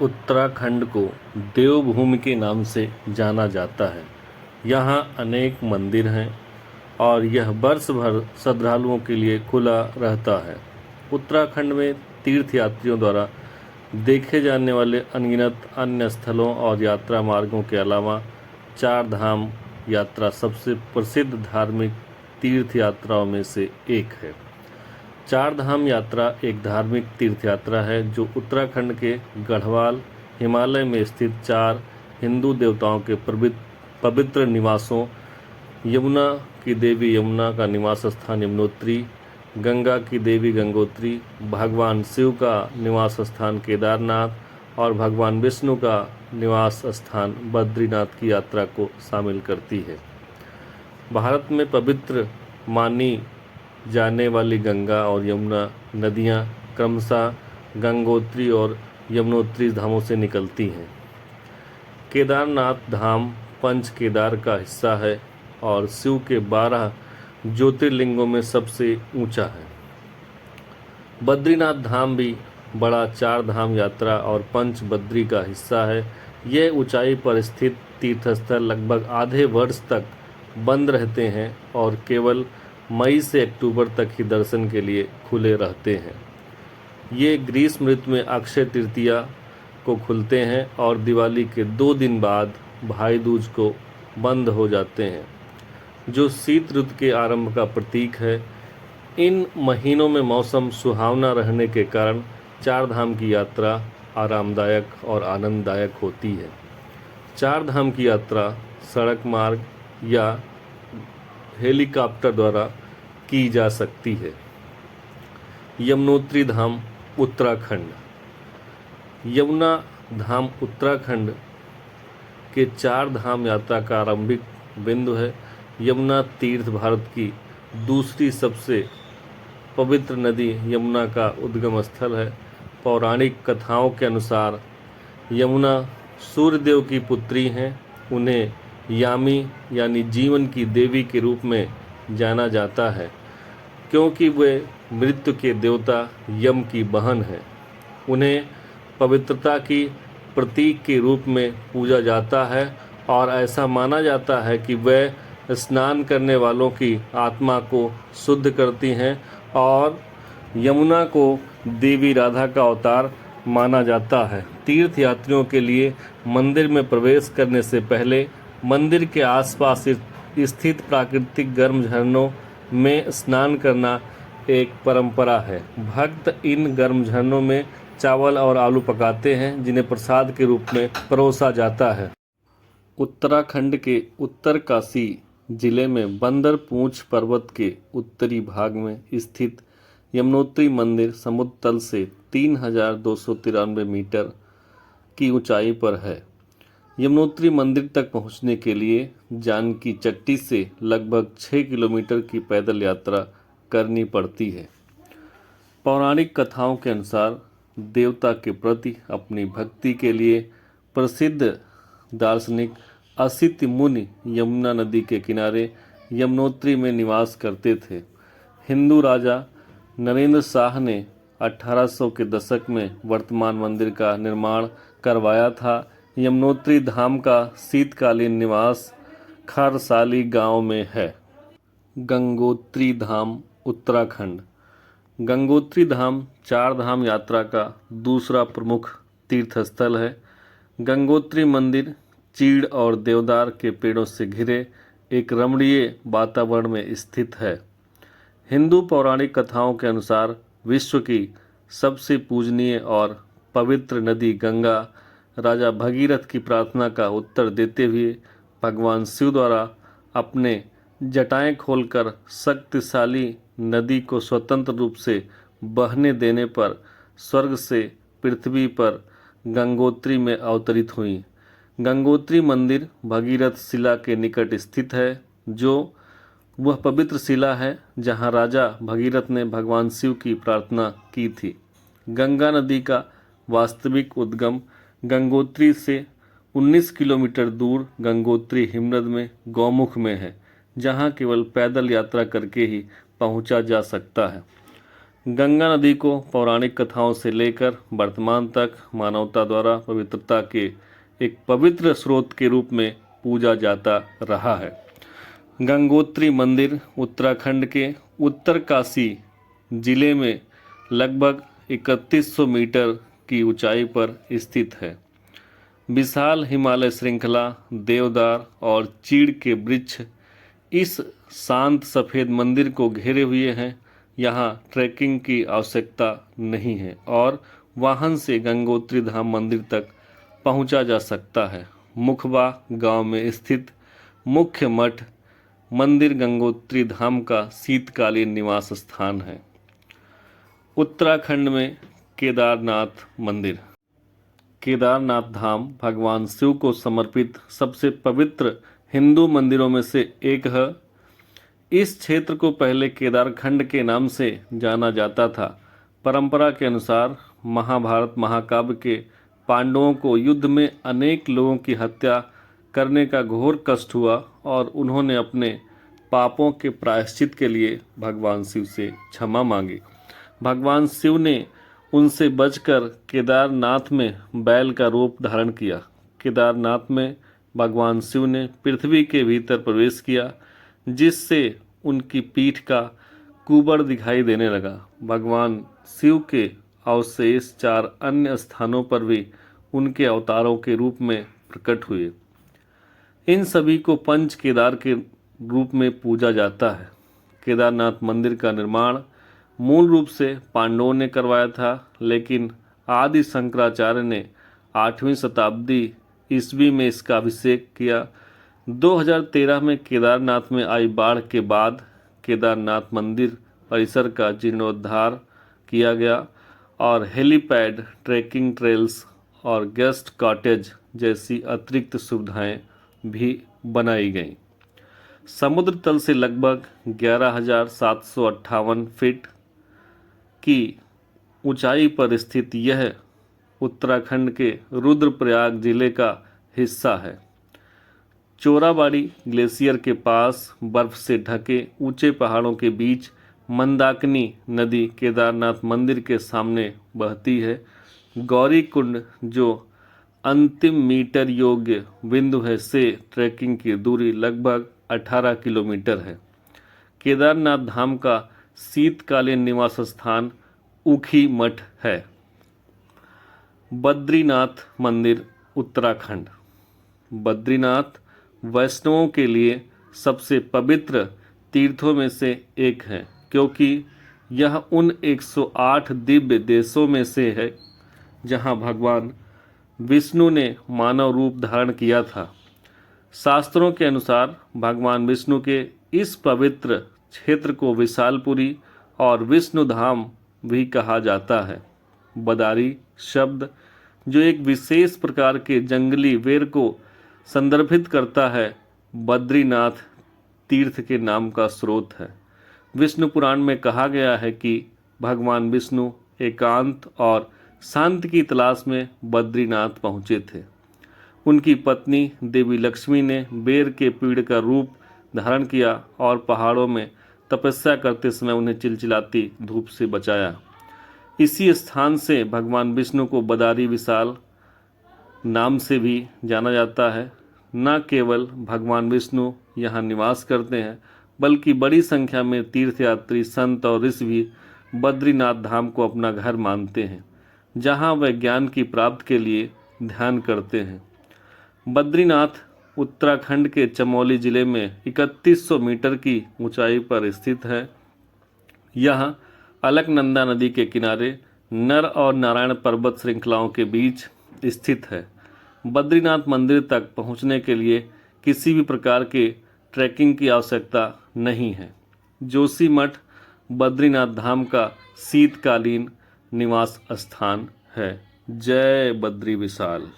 उत्तराखंड को देवभूमि के नाम से जाना जाता है। यहाँ अनेक मंदिर हैं और यह वर्ष भर श्रद्धालुओं के लिए खुला रहता है। उत्तराखंड में तीर्थयात्रियों द्वारा देखे जाने वाले अनगिनत अन्य स्थलों और यात्रा मार्गों के अलावा चार धाम यात्रा सबसे प्रसिद्ध धार्मिक तीर्थ यात्राओं में से एक है। चार धाम यात्रा एक धार्मिक तीर्थ यात्रा है जो उत्तराखंड के गढ़वाल हिमालय में स्थित चार हिंदू देवताओं के पवित्र निवासों यमुना की देवी यमुना का निवास स्थान यमुनोत्री, गंगा की देवी गंगोत्री, भगवान शिव का निवास स्थान केदारनाथ और भगवान विष्णु का निवास स्थान बद्रीनाथ की यात्रा को शामिल करती है। भारत में पवित्र मानी जाने वाली गंगा और यमुना नदियाँ क्रमशः गंगोत्री और यमुनोत्री धामों से निकलती हैं। केदारनाथ धाम पंच केदार का हिस्सा है और शिव के 12 ज्योतिर्लिंगों में सबसे ऊंचा है। बद्रीनाथ धाम भी बड़ा चार धाम यात्रा और पंच बद्री का हिस्सा है। यह ऊंचाई पर स्थित तीर्थस्थल लगभग आधे वर्ष तक बंद रहते हैं और केवल मई से अक्टूबर तक ही दर्शन के लिए खुले रहते हैं। ये ग्रीष्म ऋतु में अक्षय तृतीया को खुलते हैं और दिवाली के 2 दिन बाद भाई दूज को बंद हो जाते हैं, जो शीत ऋतु के आरंभ का प्रतीक है। इन महीनों में मौसम सुहावना रहने के कारण चार धाम की यात्रा आरामदायक और आनंददायक होती है। चार धाम की यात्रा सड़क मार्ग या हेलीकॉप्टर द्वारा की जा सकती है। यमुनोत्री धाम उत्तराखंड। यमुना धाम उत्तराखंड के चार धाम यात्रा का आरंभिक बिंदु है। यमुना तीर्थ भारत की दूसरी सबसे पवित्र नदी यमुना का उद्गम स्थल है। पौराणिक कथाओं के अनुसार यमुना सूर्यदेव की पुत्री हैं। उन्हें यामी यानी जीवन की देवी के रूप में जाना जाता है क्योंकि वे मृत्यु के देवता यम की बहन हैं। उन्हें पवित्रता की प्रतीक के रूप में पूजा जाता है और ऐसा माना जाता है कि वे स्नान करने वालों की आत्मा को शुद्ध करती हैं और यमुना को देवी राधा का अवतार माना जाता है। तीर्थ यात्रियों के लिए मंदिर में प्रवेश करने से पहले मंदिर के आसपास स्थित प्राकृतिक गर्म झरनों में स्नान करना एक परंपरा है। भक्त इन गर्म झरनों में चावल और आलू पकाते हैं जिन्हें प्रसाद के रूप में परोसा जाता है। उत्तराखंड के उत्तरकाशी जिले में बंदर पूंछ पर्वत के उत्तरी भाग में स्थित यमुनोत्री मंदिर समुद्र तल से 3293 मीटर की ऊंचाई पर है। यमुनोत्री मंदिर तक पहुंचने के लिए जानकी चट्टी से लगभग 6 किलोमीटर की पैदल यात्रा करनी पड़ती है। पौराणिक कथाओं के अनुसार देवता के प्रति अपनी भक्ति के लिए प्रसिद्ध दार्शनिक असित मुनि यमुना नदी के किनारे यमुनोत्री में निवास करते थे। हिंदू राजा नरेंद्र शाह ने 1800 के दशक में वर्तमान मंदिर का निर्माण करवाया था। यमुनोत्री धाम का शीतकालीन निवास खरसाली गांव में है। गंगोत्री धाम उत्तराखंड। गंगोत्री धाम चार धाम यात्रा का दूसरा प्रमुख तीर्थस्थल है। गंगोत्री मंदिर चीड़ और देवदार के पेड़ों से घिरे एक रमणीय वातावरण में स्थित है। हिंदू पौराणिक कथाओं के अनुसार विश्व की सबसे पूजनीय और पवित्र नदी गंगा राजा भगीरथ की प्रार्थना का उत्तर देते हुए भगवान शिव द्वारा अपने जटाएं खोलकर शक्तिशाली नदी को स्वतंत्र रूप से बहने देने पर स्वर्ग से पृथ्वी पर गंगोत्री में अवतरित हुई। गंगोत्री मंदिर भगीरथ शिला के निकट स्थित है, जो वह पवित्र शिला है जहां राजा भगीरथ ने भगवान शिव की प्रार्थना की थी। गंगा नदी का वास्तविक उद्गम गंगोत्री से 19 किलोमीटर दूर गंगोत्री हिमनद में गौमुख में है, जहां केवल पैदल यात्रा करके ही पहुंचा जा सकता है। गंगा नदी को पौराणिक कथाओं से लेकर वर्तमान तक मानवता द्वारा पवित्रता के एक पवित्र स्रोत के रूप में पूजा जाता रहा है। गंगोत्री मंदिर उत्तराखंड के उत्तरकाशी जिले में लगभग 3100 मीटर की ऊंचाई पर स्थित है। विशाल हिमालय श्रृंखला, देवदार और चीड़ के वृक्ष इस शांत सफ़ेद मंदिर को घेरे हुए हैं। यहाँ ट्रैकिंग की आवश्यकता नहीं है और वाहन से गंगोत्री धाम मंदिर तक पहुँचा जा सकता है। मुखबा गांव में स्थित मुख्य मठ मंदिर गंगोत्री धाम का शीतकालीन निवास स्थान है। उत्तराखंड में केदारनाथ मंदिर। केदारनाथ धाम भगवान शिव को समर्पित सबसे पवित्र हिंदू मंदिरों में से एक है। इस क्षेत्र को पहले केदारखंड के नाम से जाना जाता था। परंपरा के अनुसार महाभारत महाकाव्य के पांडवों को युद्ध में अनेक लोगों की हत्या करने का घोर कष्ट हुआ और उन्होंने अपने पापों के प्रायश्चित के लिए भगवान शिव से क्षमा मांगी। भगवान शिव ने उनसे बचकर केदारनाथ में बैल का रूप धारण किया। केदारनाथ में भगवान शिव ने पृथ्वी के भीतर प्रवेश किया, जिससे उनकी पीठ का कुबड़ दिखाई देने लगा। भगवान शिव के अवशेष 4 अन्य स्थानों पर भी उनके अवतारों के रूप में प्रकट हुए। इन सभी को पंच केदार के रूप में पूजा जाता है। केदारनाथ मंदिर का निर्माण मूल रूप से पांडवों ने करवाया था, लेकिन आदि शंकराचार्य ने 8वीं शताब्दी ईस्वी में इसका अभिषेक किया। 2013 में केदारनाथ में आई बाढ़ के बाद केदारनाथ मंदिर परिसर का जीर्णोद्धार किया गया और हेलीपैड, ट्रैकिंग ट्रेल्स और गेस्ट कॉटेज जैसी अतिरिक्त सुविधाएं भी बनाई गईं। समुद्र तल से लगभग 11,758 फीट की ऊंचाई पर स्थित यह उत्तराखंड के रुद्रप्रयाग जिले का हिस्सा है। चोराबाड़ी ग्लेशियर के पास बर्फ से ढके ऊंचे पहाड़ों के बीच मंदाकिनी नदी केदारनाथ मंदिर के सामने बहती है। गौरी कुंड, जो अंतिम मीटर योग्य बिंदु है, से ट्रैकिंग की दूरी लगभग 18 किलोमीटर है। केदारनाथ धाम का शीतकालीन निवास स्थान ऊखी मठ है। बद्रीनाथ मंदिर उत्तराखंड। बद्रीनाथ वैष्णवों के लिए सबसे पवित्र तीर्थों में से एक है, क्योंकि यह उन 108 दिव्य देशों में से है जहां भगवान विष्णु ने मानव रूप धारण किया था। शास्त्रों के अनुसार भगवान विष्णु के इस पवित्र क्षेत्र को विशालपुरी और विष्णु धाम भी कहा जाता है। बदारी शब्द, जो एक विशेष प्रकार के जंगली वेर को संदर्भित करता है, बद्रीनाथ तीर्थ के नाम का स्रोत है। विष्णु पुराण में कहा गया है कि भगवान विष्णु एकांत और शांति की तलाश में बद्रीनाथ पहुँचे थे। उनकी पत्नी देवी लक्ष्मी ने बेर के पेड़ का रूप धारण किया और पहाड़ों में तपस्या करते समय उन्हें चिलचिलाती धूप से बचाया। इसी स्थान से भगवान विष्णु को बदारी विशाल नाम से भी जाना जाता है। न केवल भगवान विष्णु यहाँ निवास करते हैं, बल्कि बड़ी संख्या में तीर्थयात्री, संत और ऋषि भी बद्रीनाथ धाम को अपना घर मानते हैं, जहाँ वे ज्ञान की प्राप्ति के लिए ध्यान करते हैं। बद्रीनाथ उत्तराखंड के चमोली जिले में 3100 मीटर की ऊंचाई पर स्थित है। यह अलकनंदा नदी के किनारे नर और नारायण पर्वत श्रृंखलाओं के बीच स्थित है। बद्रीनाथ मंदिर तक पहुंचने के लिए किसी भी प्रकार के ट्रैकिंग की आवश्यकता नहीं है। जोशीमठ बद्रीनाथ धाम का शीतकालीन निवास स्थान है। जय बद्री विशाल।